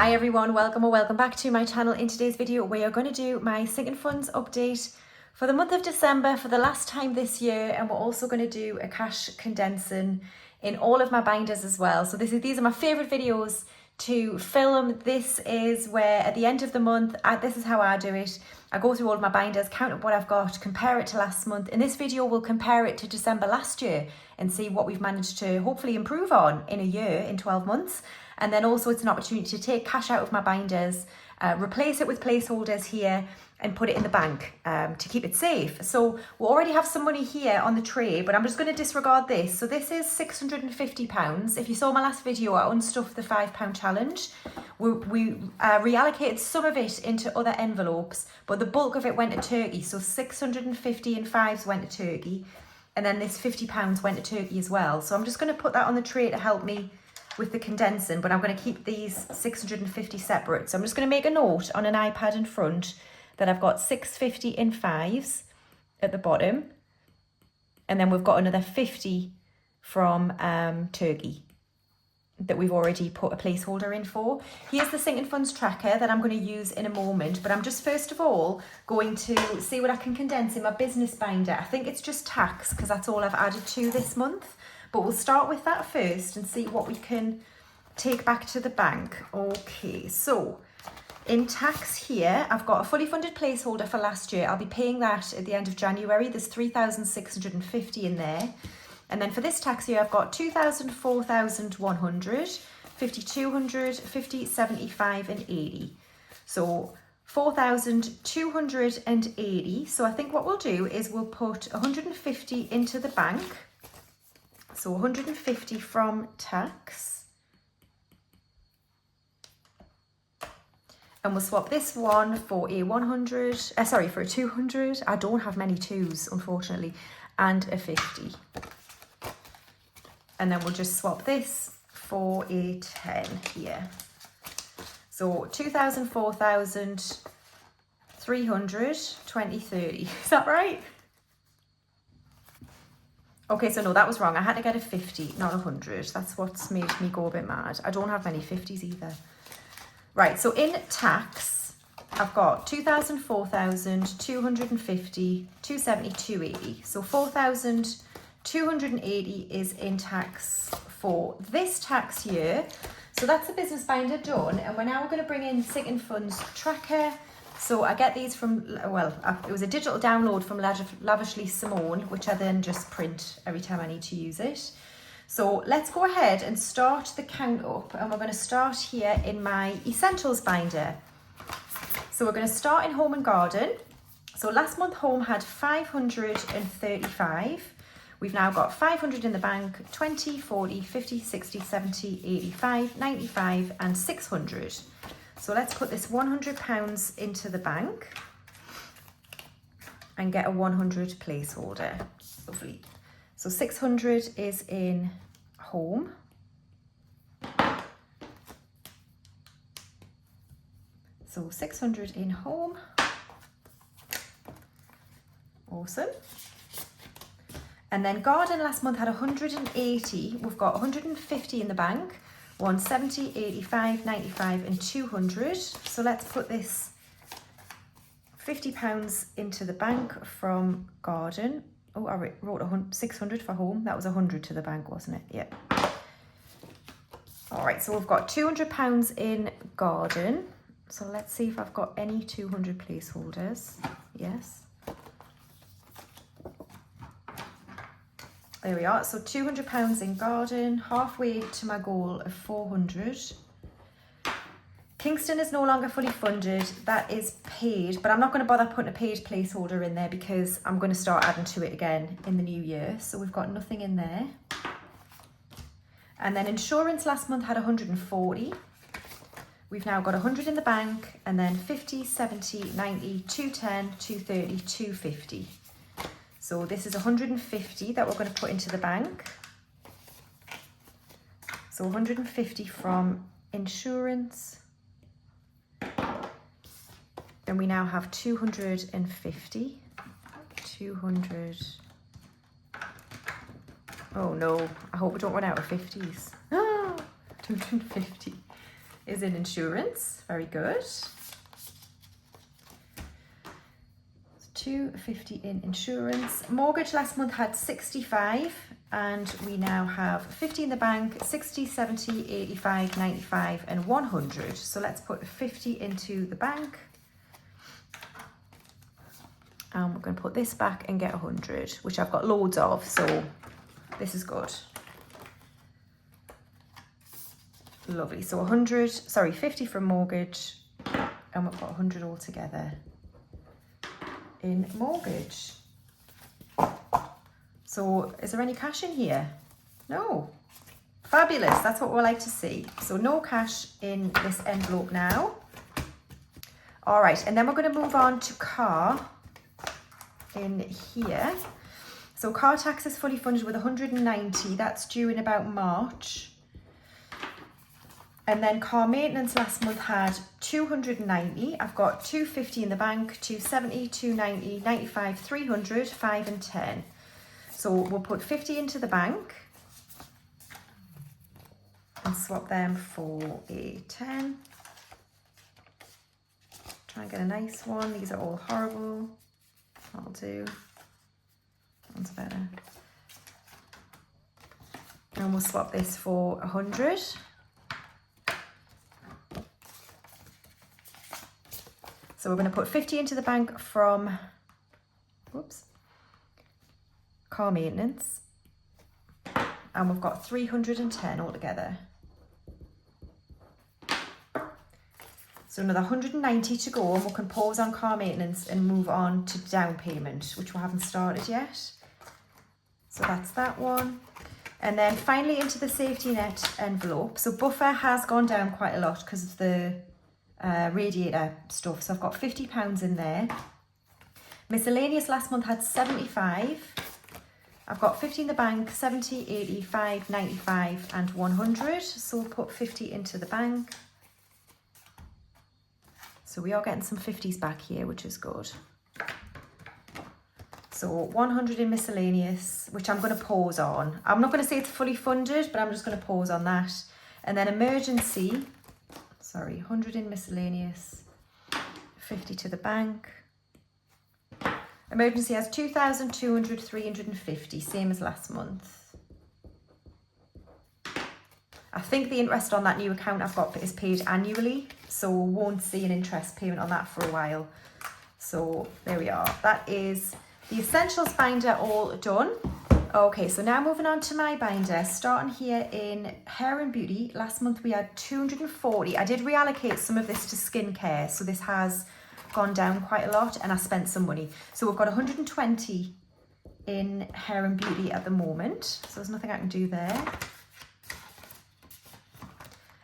Hi everyone, welcome or welcome back to my channel. In today's video we are going to do my sinking funds update for the month of December for the last time this year, and we're also going to do a cash condensing in all of my binders as well. So these are my favourite videos to film. This is where at the end of the month, this is how I do it. I go through all of my binders, count up what I've got, compare it to last month. In this video we'll compare it to December last year and see what we've managed to hopefully improve on in a year, in 12 months. And then also it's an opportunity to take cash out of my binders, replace it with placeholders here and put it in the bank to keep it safe. So we already have some money here on the tray, but I'm just going to disregard this. So this is £650. If you saw my last video, I unstuffed the £5 challenge. We reallocated some of it into other envelopes, but the bulk of it went to Turkey. So 650 and fives went to Turkey. And then this £50 went to Turkey as well. So I'm just going to put that on the tray to help me with the condensing, but I'm going to keep these 650 separate. So I'm just going to make a note on an iPad in front that I've got 650 in fives at the bottom, and then we've got another 50 from Turkey that we've already put a placeholder in for. Here's the sinking funds tracker that I'm going to use in a moment, but I'm just first of all going to see what I can condense in my business binder. I think it's just tax because that's all I've added to this month. But we'll start with that first and see what we can take back to the bank. Okay, so in tax here, I've got a fully funded placeholder for last year. I'll be paying that at the end of January. There's 3,650 in there. And then for this tax year, I've got 2,000, 4,100, 5,200, 50, 75 and 80. So 4,280. So I think what we'll do is we'll put 150 into the bank. So 150 from tax, and we'll swap this one for a 100, for a 200. I don't have many twos, unfortunately, and a 50. And then we'll just swap this for a 10 here. So 2,000, 4,000, 300, 20, 30. Is that right? Okay, so no, that was wrong. I had to get a 50, not 100. That's what's made me go a bit mad. I don't have many 50s either. Right, so in tax, I've got 2,000, 4,000, 250, 270, 280. So 4,280 is in tax for this tax year. So that's the business binder done. And we're now going to bring in sinking funds tracker. So I get these from, well, it was a digital download from Lavishly Simone, which I then just print every time I need to use it. So let's go ahead and start the count up, and we're going to start here in my essentials binder. So we're going to start in home and garden. So last month home had 535. We've now got 500 in the bank, 20, 40, 50, 60, 70, 85, 95 and 600. So let's put this £100 into the bank and get a 100 placeholder. Lovely. So 600 is in home. So 600 in home. Awesome. And then garden last month had 180. We've got 150 in the bank. 170, 85, 95 and 200. So let's put this £50 into the bank from garden. Oh, I wrote 600 for home. That was 100 to the bank, wasn't it? Yeah. All right, so we've got £200 in garden. So let's see if I've got any 200 placeholders. Yes. There we are. So £200 in garden, halfway to my goal of 400. Kingston is no longer fully funded. That is paid, but I'm not going to bother putting a paid placeholder in there because I'm going to start adding to it again in the new year. So we've got nothing in there. And then insurance last month had 140. We've now got 100 in the bank, and then 50, 70, 90, 210, 230, 250. So this is 150 that we're going to put into the bank. So 150 from insurance. Then we now have 250. 200. Oh no, I hope we don't run out of 50s. 250. is in insurance. Very good. 250 in insurance. Mortgage last month had 65 and we now have 50 in the bank, 60, 70, 85, 95 and 100. So let's put 50 into the bank. And we're going to put this back and get 100, which I've got loads of, so this is good. Lovely. So 50 from mortgage, and we've got 100 all together in mortgage. So is there any cash in here? No. Fabulous. That's what we like to see. So no cash in this envelope now. All right, and then we're going to move on to car in here. So car tax is fully funded with 190. That's due in about March. And then car maintenance last month had 290. I've got 250 in the bank, 270, 290, 95, 300, 5 and 10. So we'll put 50 into the bank and swap them for a 10. Try and get a nice one. These are all horrible. That'll do. One's better. And we'll swap this for 100. So we're going to put 50 into the bank from, car maintenance. And we've got 310 altogether. So another 190 to go, and we can pause on car maintenance and move on to down payment, which we haven't started yet. So that's that one. And then finally into the safety net envelope. So buffer has gone down quite a lot because of the radiator stuff. So I've got £50 in there. Miscellaneous last month had 75. I've got 50 in the bank, 70, 85, 95 and 100. So we'll put 50 into the bank. So we are getting some 50s back here, which is good. So 100 in miscellaneous, which I'm going to pause on. I'm not going to say it's fully funded, but I'm just going to pause on that. And then emergency, 100 in miscellaneous, 50 to the bank. Emergency has 2,200, 350, same as last month. I think the interest on that new account I've got is paid annually, so we won't see an interest payment on that for a while. So there we are. That is the essentials binder all done. Okay, so now moving on to my binder, starting here in hair and beauty. Last month we had 240. I did reallocate some of this to skincare, so this has gone down quite a lot and I spent some money. So we've got 120 in hair and beauty at the moment, so there's nothing I can do there.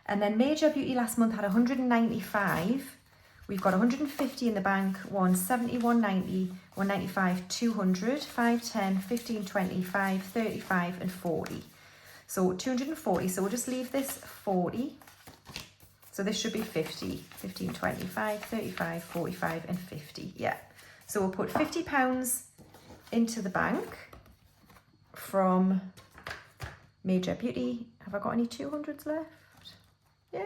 And then major beauty last month had 195. We've got 150 in the bank, 170, 190, 195, 200, 5, 10, 15, 20, 5, 35 and 40. So 240, so we'll just leave this 40. So this should be 50, 15, 25, 35, 45 and 50, yeah. So we'll put £50 into the bank from Major Beauty. Have I got any 200s left? Yay!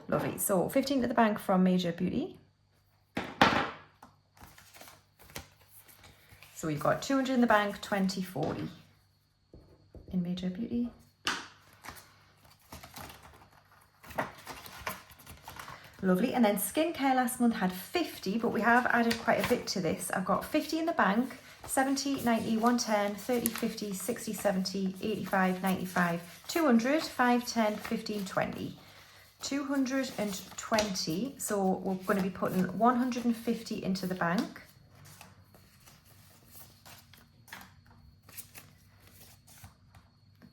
Lovely. So 15 to the bank from Major Beauty. So we've got 200 in the bank, 20, 40 in Major Beauty. Lovely. And then skincare last month had 50, but we have added quite a bit to this. I've got 50 in the bank, 70, 90, 110, 30, 50, 60, 70, 85, 95, 200, 5, 10, 15, 20. 220, so we're going to be putting 150 into the bank.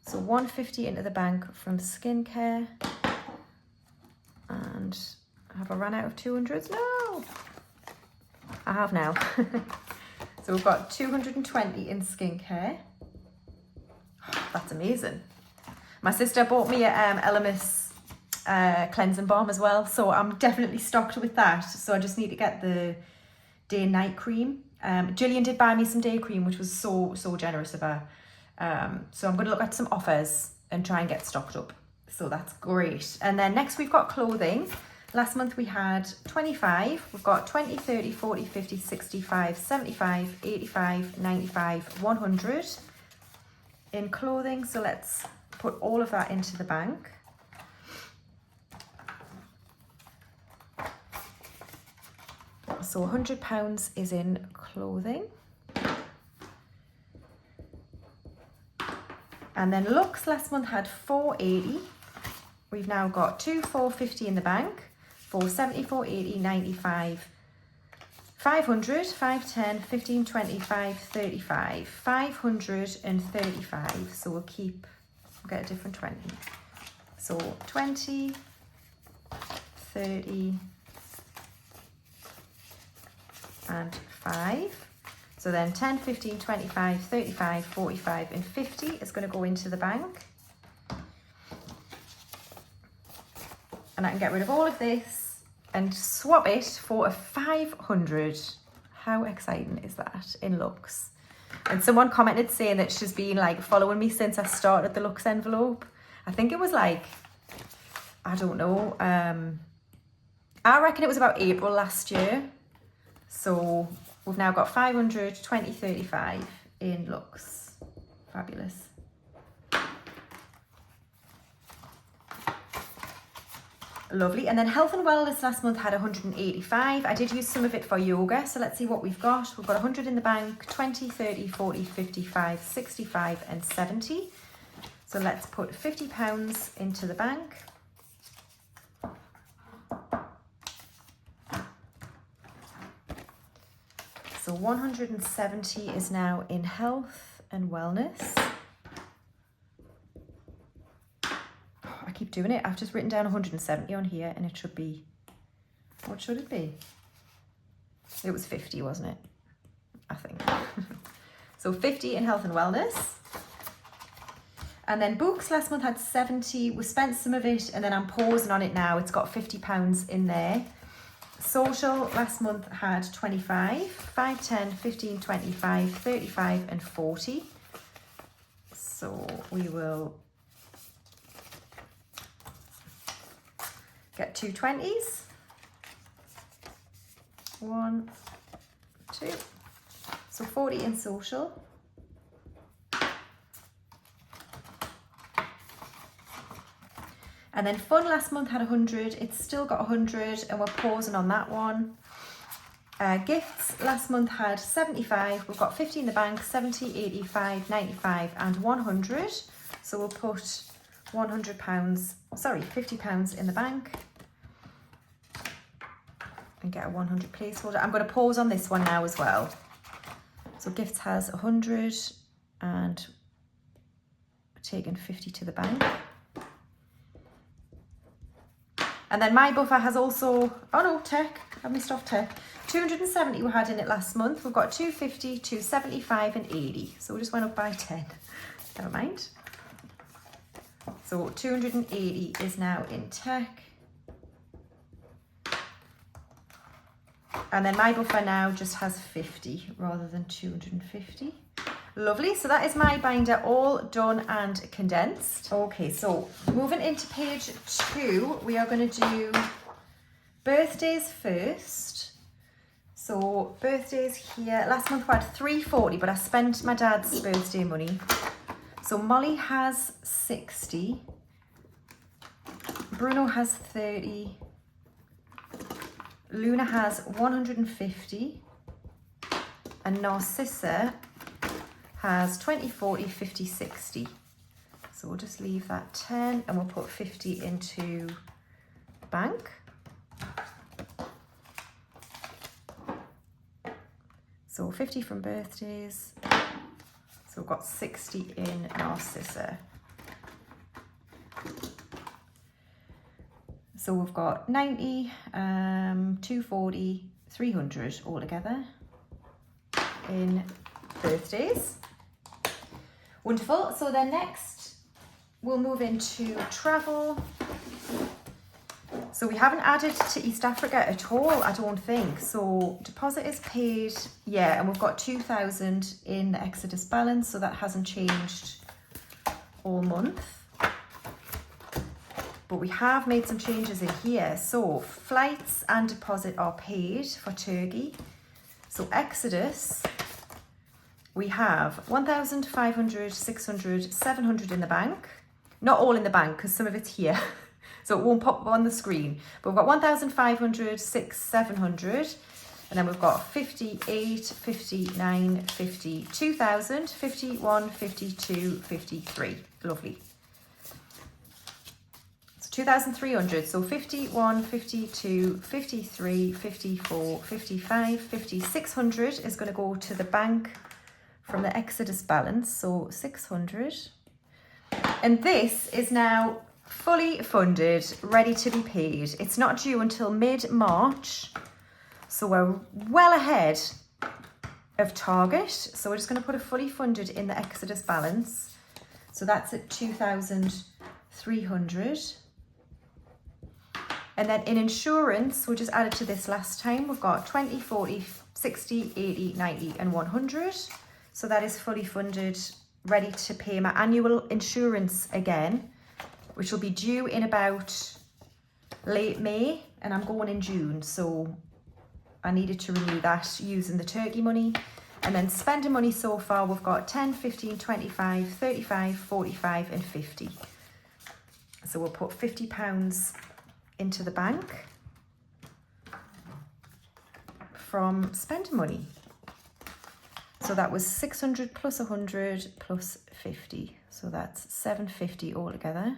So 150 into the bank from skincare. And have I run out of 200s? No! I have now. So we've got 220 in skincare. Oh, that's amazing. My sister bought me a Elemis cleansing balm as well, so I'm definitely stocked with that. So I just need to get the day and night cream. Gillian did buy me some day cream, which was so generous of her. So I'm going to look at some offers and try and get stocked up. So that's great. And then next we've got clothing. Last month we had 25. We've got 20, 30, 40, 50, 65, 75, 85, 95, 100 in clothing. So let's put all of that into the bank. So £100 is in clothing. And then looks last month had 480. We've now got 450 in the bank, 470, 480, 95, 500, 510, 15, 25, 35, 535. So we'll get a different 20. So 20, 30, and 5. So then 10, 15, 25, 35, 45, and 50 is going to go into the bank. And I can get rid of all of this and swap it for a 500. How exciting is that in Lux? And someone commented saying that she's been like following me since I started the Lux envelope. I think it was like, I don't know. I reckon it was about April last year. So we've now got 500, 20, 35 in Lux. Fabulous. Lovely. And then health and wellness last month had 185. I did use some of it for yoga. So let's see what we've got. We've got 100 in the bank, 20, 30, 40, 55, 65 and 70. So let's put £50 into the bank. So 170 is now in health and wellness. I keep doing it. I've just written down 170 on here and it should be, what should it be? It was 50, wasn't it? I think. So 50 in health and wellness. And then books last month had 70. We spent some of it and then I'm pausing on it now. It's got £50 in there. Social last month had 25, 5, 10, 15, 25, 35 and 40. So we will get 2 20s. 1, 2. So 40 in social. And then fun last month had 100. It's still got 100 and we're pausing on that one. Gifts last month had 75. We've got 50 in the bank, 70, 85, 95 and 100. So we'll put £50 in the bank and get a 100 placeholder. I'm going to pause on this one now as well. So gifts has 100 and taken 50 to the bank. And then my buffer has also, oh no, tech, I missed off tech. 270 we had in it last month. We've got 250, 275 and 80. So we just went up by 10, never mind. So 280 is now in tech. And then my buffer now just has 50 rather than 250. Lovely, so that is my binder all done and condensed. Okay, so moving into page 2, we are going to do birthdays first. So birthdays here, last month we had 340, but I spent my dad's birthday money. So Molly has 60, Bruno has 30, Luna has 150, and Narcissa has 20, 40, 50, 60. So we'll just leave that 10 and we'll put 50 into the bank. So 50 from birthdays. So we've got 60 in Narcissa. So we've got 90, 240, 300 all together in birthdays. Wonderful. So then next we'll move into travel. So So we haven't added to East Africa at all, I don't think. So deposit is paid, yeah, and we've got 2,000 in the Exodus balance, so that hasn't changed all month. But we have made some changes in here. So flights and deposit are paid for Turkey. So Exodus, we have 1,500, 600, 700 in the bank. Not all in the bank because some of it's here. So it won't pop up on the screen. But we've got 1,500, 600, 700. And then we've got 58, 59, 50, 2,000, 51, 52, 53. Lovely. So 2,300. So 51, 52, 53, 54, 55, 5600 is going to go to the bank from the Exodus balance. So 600. And this is now fully funded, ready to be paid. It's not due until mid-March, so we're well ahead of target. So we're just going to put a fully funded in the Exodus balance. So that's at 2,300. And then in insurance, we just added to this last time. We've got 20, 40, 60, 80, 90 and 100. So that is fully funded, ready to pay my annual insurance again, which will be due in about late May, and I'm going in June, so I needed to renew that using the Turkey money. And then spending money so far, we've got 10, 15, 25, 35, 45 and 50. So we'll put £50 into the bank from spending money. So that was 600 plus 100 plus 50. So that's 750 altogether.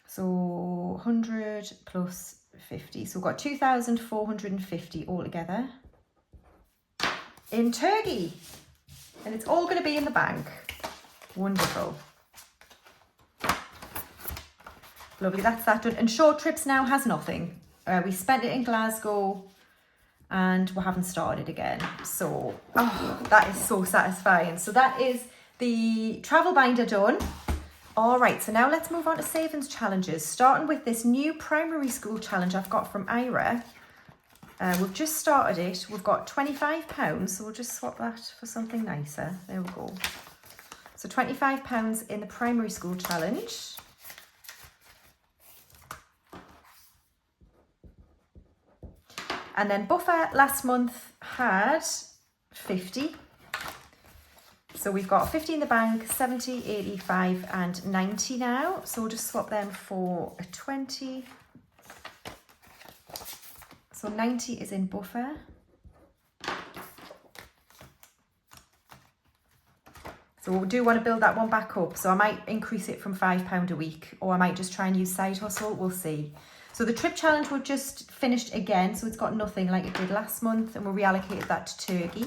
So 100 plus 50. So we've got 2,450 altogether in Turkey. And it's all going to be in the bank. Wonderful. Lovely, that's that done. And short trips now has nothing. We spent it in Glasgow and we haven't started again. So, oh, that is so satisfying. So that is the travel binder done. All right, so now let's move on to savings challenges, starting with this new primary school challenge I've got from Ira. We've just started it. We've got £25, so we'll just swap that for something nicer. There we go. So £25 in the primary school challenge. And then Buffer last month had 50. So we've got 50 in the bank, 70, 85 and 90 now. So we'll just swap them for a 20. So 90 is in Buffer. So we do want to build that one back up. So I might increase it from £5 a week, or I might just try and use side hustle. We'll see. So the trip challenge we've just finished again. So it's got nothing like it did last month, and we'll reallocate that to Turkey.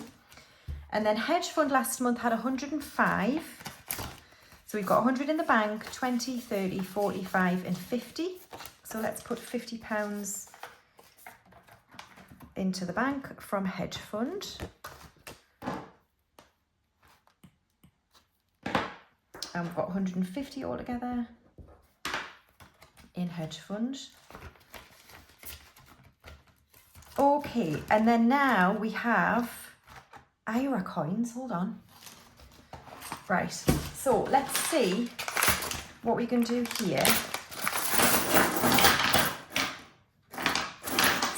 And then hedge fund last month had 105. So we've got 100 in the bank, 20, 30, 45 and 50. So let's put £50 into the bank from hedge fund. And we've got 150 altogether in hedge fund. Okay, and then now we have Ira coins. Hold on. Right, so let's see what we can do here.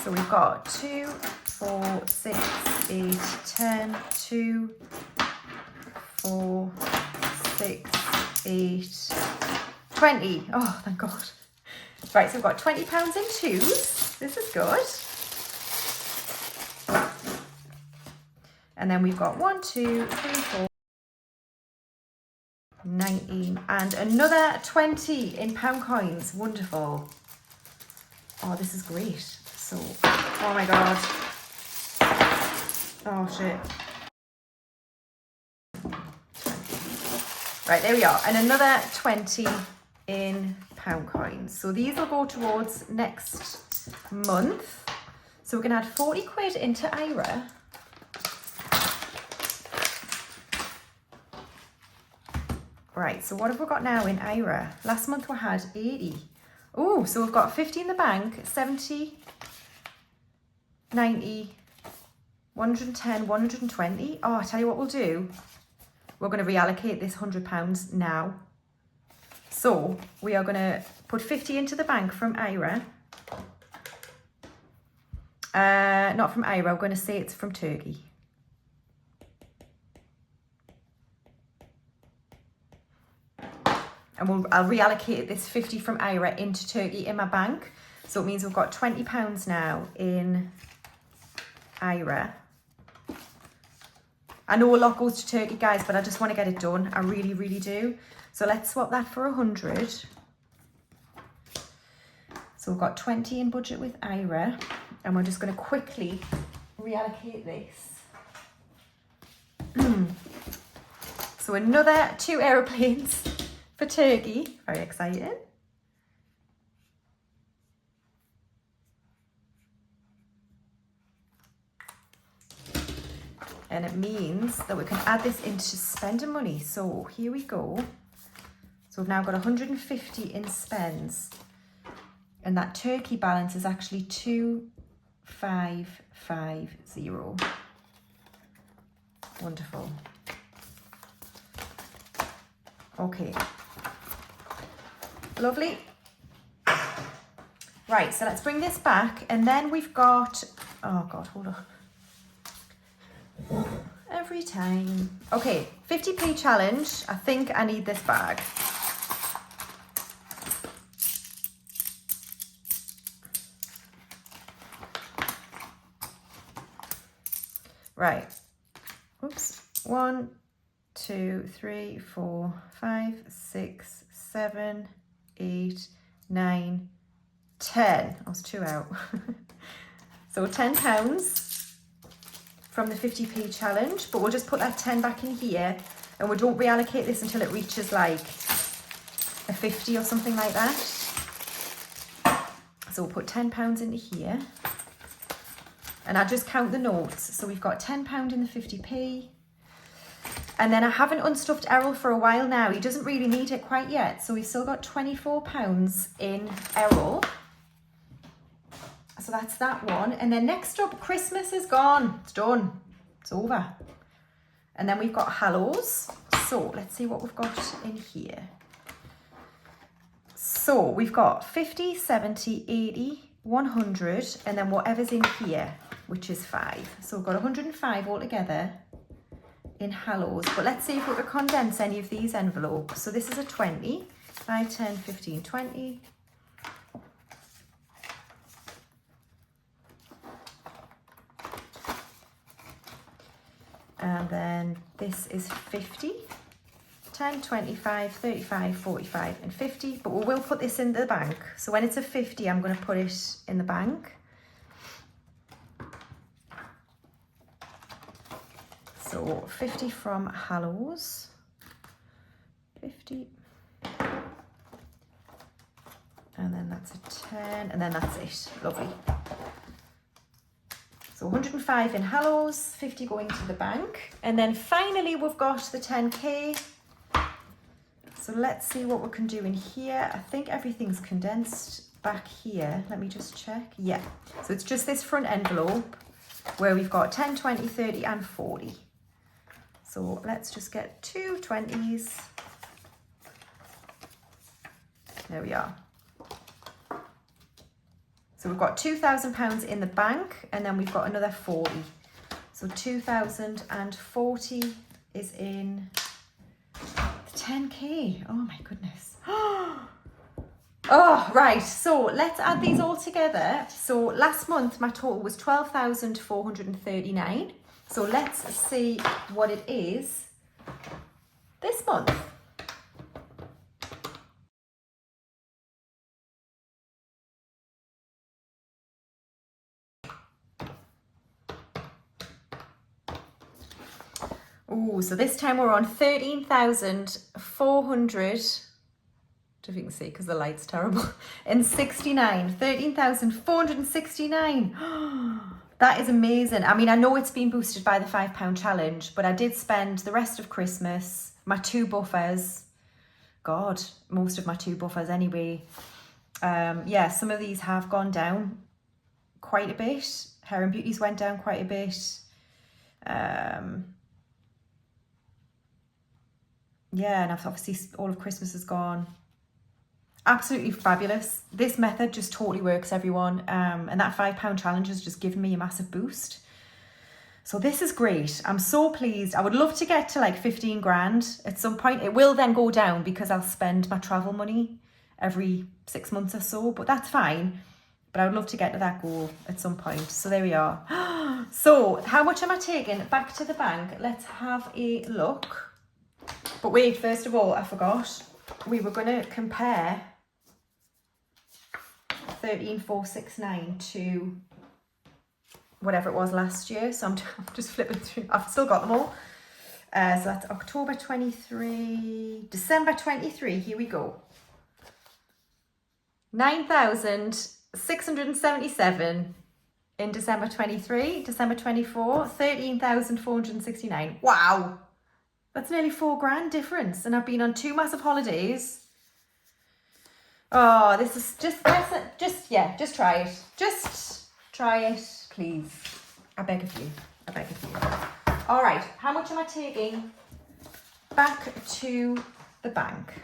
So we've got 2, 4, 6, 8, 10, 2, 4, 6, 8, 20. Oh, thank God. Right, so we've got £20 in twos. This is good. And then we've got 1, 2, 3, 4, 19, and another 20 in pound coins. Wonderful. Oh, this is great. So, oh my God. Oh, shit. Right, there we are. And another 20 in pound coins. So these will go towards next month. So we're going to add 40 quid into Ira. Right, so what have we got now in Ira? Last month we had 80. Oh, so we've got 50 in the bank, 70, 90, 110, 120. Oh, I tell you what we'll do. We're going to reallocate this £100 now. So we are going to put 50 into the bank from Ira. Not from Ira, we're going to say it's from Turkey. And I'll reallocate this 50 from Ira into Turkey in my bank. So it means we've got £20 now in Ira. I know a lot goes to Turkey, guys, but I just want to get it done. I really, really do. So let's swap that for 100. So we've got 20 in budget with Ira. And we're just going to quickly reallocate this. So another 2 aeroplanes for Turkey. Very exciting. And it means that we can add this into spending money. So here we go. So we've now got 150 in spends. And that Turkey balance is actually 2550. Wonderful. Okay. Lovely. Right, so let's bring this back. And then we've got, oh God, hold on. Every time. Okay, 50p challenge. I think I need this bag. Right. Oops. 1, 2, 3, 4, 5, 6, 7, 8, 9, 10. I was 2 out. So £10 from the 50p challenge, but we'll just put that 10 back in here and we don't reallocate this until it reaches like a 50 or something like that. So we'll put £10 into here and I just count the notes. So we've got £10 in the 50p. And then I haven't unstuffed Errol for a while now. He doesn't really need it quite yet. So we've still got £24 in Errol. So that's that one. And then next up, Christmas is gone. It's done. It's over. And then we've got Hallows. So let's see what we've got in here. So we've got 50, 70, 80, 100, and then whatever's in here, which is 5. So we've got 105 altogether in Hallows. But let's see if we can condense any of these envelopes. So this is a 20, 5, 10, 15, 20. And then this is 50, 10, 25, 35, 45 and 50. But we will put this in the bank. So when it's a 50, I'm going to put it in the bank. So 50 from Hallows. 50. And then that's a 10. And then that's it. Lovely. So 105 in Hallows, 50 going to the bank. And then finally, we've got the 10k. So let's see what we can do in here. I think everything's condensed back here. Let me just check. Yeah. So it's just this front envelope where we've got 10, 20, 30 and 40. So let's just get 2 20s. There we are. So we've got £2,000 in the bank and then we've got another 40. So 2,040 is in the 10k. Oh my goodness. Oh, right. So let's add these all together. So last month, my total was 12,439. So let's see what it is this month. Oh, so this time we're on 13,400. I don't know if you can see because the light's terrible. And 69, 13,469. That is amazing. I mean, I know it's been boosted by the £5 challenge, but I did spend the rest of Christmas, my 2 buffers, God, most of my 2 buffers anyway, Yeah, some of these have gone down quite a bit. Hair and Beauty's went down quite a bit. Yeah, and obviously all of Christmas is gone. Absolutely fabulous. This method just totally works, everyone. And that £5 challenge has just given me a massive boost. So this is great. I'm so pleased. I would love to get to like 15 grand at some point. It will then go down because I'll spend my travel money every 6 months or so, but that's fine. But I would love to get to that goal at some point. So there we are. So how much am I taking back to the bank? Let's have a look. But wait, first of all, I forgot. We were going to compare 13,469 to whatever it was last year. So I'm just flipping through. I've still got them all. So that's October 23, December 23. Here we go. 9,677 in December 23. December 24, 13,469. Wow. That's nearly 4 grand difference. And I've been on 2 massive holidays. Oh, this is just try it. Just try it, please. I beg of you. I beg of you. All right. How much am I taking back to the bank?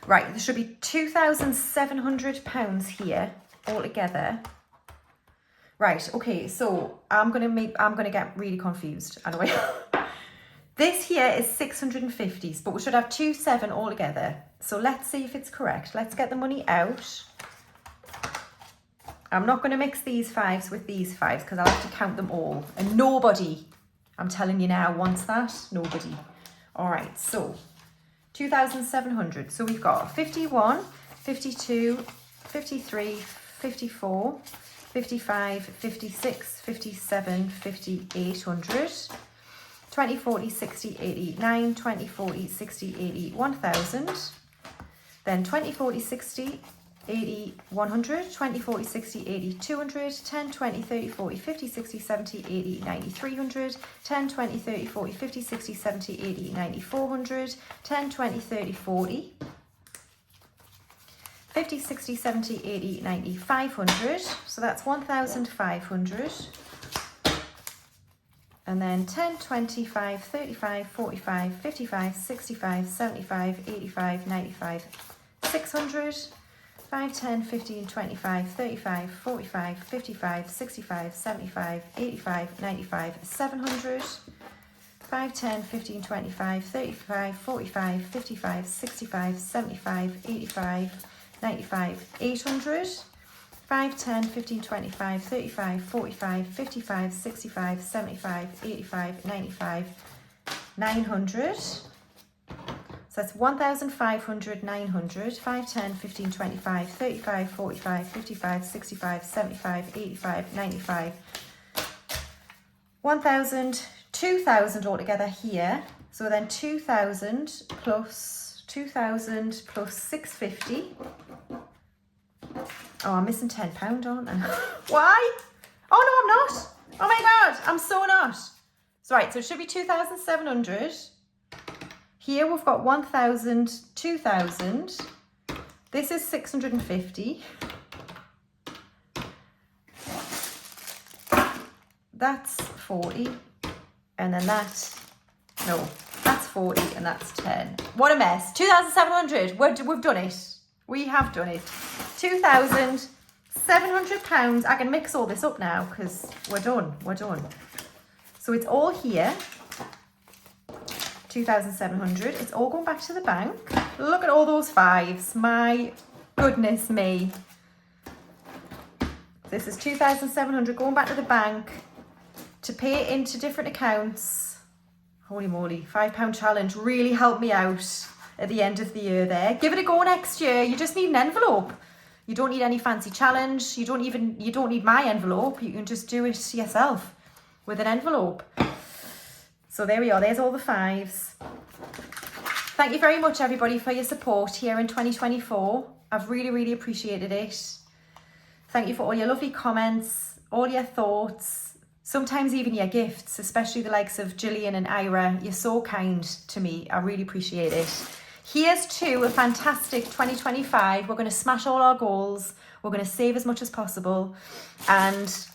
Right, there should be £2,700 here altogether. Right, okay, so I'm gonna get really confused. Anyway, this here is 650s, but we should have 27 altogether. So let's see if it's correct. Let's get the money out. I'm not gonna mix these 5s with these 5s because I'll have to count them all. And nobody, I'm telling you now, wants that. Nobody. All right, so 2,700. So we've got 51, 52, 53, 54, 55, 56, 57, 5800, 20, 40, 60, 80, 9, 20, 40, 60, 80, 1000, then 20, 40, 60, 80, 100, 20, 40, 60, 80, 200, 10, 20, 30, 40, 50, 60, 70, 80, 90, 300, 10, 20, 30, 40, 50, 60, 70, 80, 90, 400, 10, 20, 30, 40, 50, 60, 70, 80, 90, 500. So that's 1,500. And then 10, 25, 35, 45, 55, 65, 75, 85, 95, 600. 5, 10, 15, 25, 35, 45, 55, 65, 75, 85, 95, 700. 5, 10, 15, 25, 35, 45, 55, 65, 75, 85, 95, 800. 5, 10, 15, 25, 35, 45, 55, 65, 75, 85, 95, 900. So that's 1,500, 900, 5, 10, 15, 25, 35, 45, 55, 65, 75, 85, 95, 1,000, 2,000 altogether here. So then 2,000 plus 650. Oh, I'm missing £10, aren't I? Why? Oh, no, I'm not. Oh my God, I'm so not. So right, so it should be 2,700. Here we've got 1,000, 2,000. This is 650. That's 40. And then that's 40 and that's 10. What a mess. 2,700. We've done it. We have done it. £2,700. I can mix all this up now because we're done. We're done. So it's all here. 2,700. It's all going back to the bank. Look at all those 5s. My goodness me. This is 2,700 going back to the bank to pay into different accounts. Holy moly. £5 challenge really helped me out at the end of the year there. Give it a go next year. You just need an envelope. You don't need any fancy challenge. You don't need my envelope. You can just do it yourself with an envelope. So there we are, there's all the 5s. Thank you very much everybody for your support here in 2024. I've really, really appreciated it. Thank you for all your lovely comments, all your thoughts. sometimes even your gifts, especially the likes of Gillian and Ira. You're so kind to me. I really appreciate it. Here's to a fantastic 2025. We're going to smash all our goals. We're going to save as much as possible, and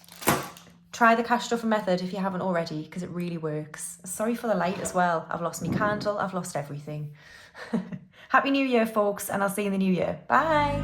try the cash stuffing method if you haven't already, because it really works. Sorry for the light as well. I've lost my candle. I've lost everything. Happy New Year, folks, and I'll see you in the new year. Bye.